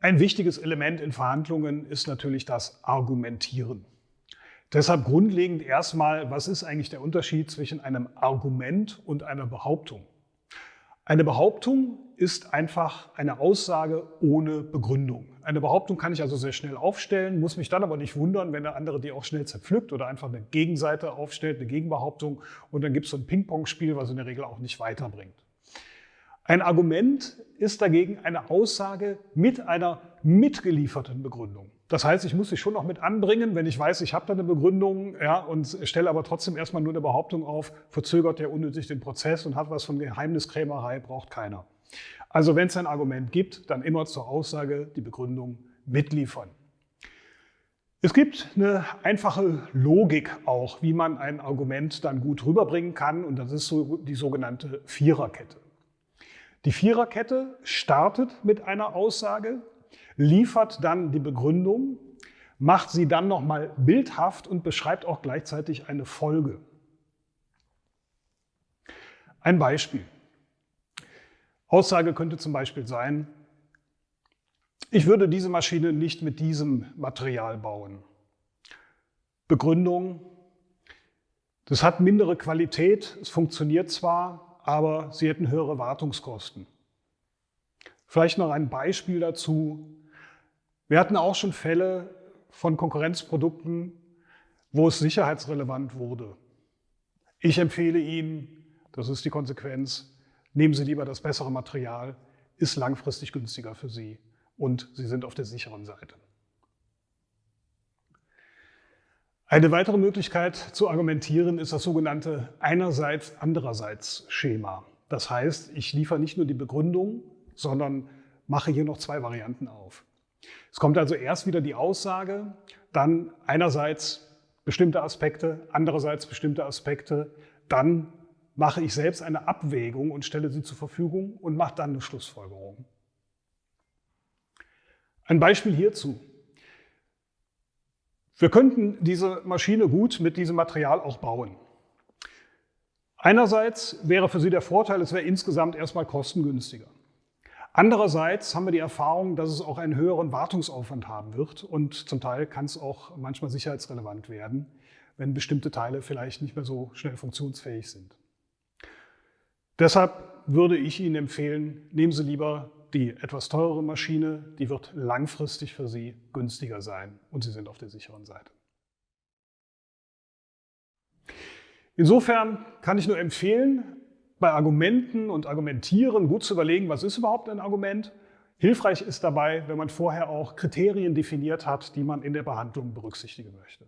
Ein wichtiges Element in Verhandlungen ist natürlich das Argumentieren. Deshalb grundlegend erstmal, was ist eigentlich der Unterschied zwischen einem Argument und einer Behauptung? Eine Behauptung ist einfach eine Aussage ohne Begründung. Eine Behauptung kann ich also sehr schnell aufstellen, muss mich dann aber nicht wundern, wenn der andere die auch schnell zerpflückt oder einfach eine Gegenseite aufstellt, eine Gegenbehauptung, und dann gibt es so ein Ping-Pong-Spiel, was in der Regel auch nicht weiterbringt. Ein Argument ist dagegen eine Aussage mit einer mitgelieferten Begründung. Das heißt, ich muss sie schon noch mit anbringen, wenn ich weiß, ich habe da eine Begründung, ja, und stelle aber trotzdem erstmal nur eine Behauptung auf, verzögert der unnötig den Prozess und hat was von Geheimniskrämerei, braucht keiner. Also wenn es ein Argument gibt, dann immer zur Aussage die Begründung mitliefern. Es gibt eine einfache Logik auch, wie man ein Argument dann gut rüberbringen kann, und das ist so die sogenannte Viererkette. Die Viererkette startet mit einer Aussage, liefert dann die Begründung, macht sie dann nochmal bildhaft und beschreibt auch gleichzeitig eine Folge. Ein Beispiel. Aussage könnte zum Beispiel sein: Ich würde diese Maschine nicht mit diesem Material bauen. Begründung: Das hat mindere Qualität, es funktioniert zwar, aber Sie hätten höhere Wartungskosten. Vielleicht noch ein Beispiel dazu. Wir hatten auch schon Fälle von Konkurrenzprodukten, wo es sicherheitsrelevant wurde. Ich empfehle Ihnen, das ist die Konsequenz, nehmen Sie lieber das bessere Material, ist langfristig günstiger für Sie und Sie sind auf der sicheren Seite. Eine weitere Möglichkeit zu argumentieren ist das sogenannte Einerseits-Andererseits-Schema. Das heißt, ich liefere nicht nur die Begründung, sondern mache hier noch zwei Varianten auf. Es kommt also erst wieder die Aussage, dann einerseits bestimmte Aspekte, andererseits bestimmte Aspekte, dann mache ich selbst eine Abwägung und stelle sie zur Verfügung und mache dann eine Schlussfolgerung. Ein Beispiel hierzu. Wir könnten diese Maschine gut mit diesem Material auch bauen. Einerseits wäre für Sie der Vorteil, es wäre insgesamt erstmal kostengünstiger. Andererseits haben wir die Erfahrung, dass es auch einen höheren Wartungsaufwand haben wird und zum Teil kann es auch manchmal sicherheitsrelevant werden, wenn bestimmte Teile vielleicht nicht mehr so schnell funktionsfähig sind. Deshalb würde ich Ihnen empfehlen, nehmen Sie lieber die etwas teurere Maschine, die wird langfristig für Sie günstiger sein und Sie sind auf der sicheren Seite. Insofern kann ich nur empfehlen, bei Argumenten und Argumentieren gut zu überlegen, was ist überhaupt ein Argument. Hilfreich ist dabei, wenn man vorher auch Kriterien definiert hat, die man in der Behandlung berücksichtigen möchte.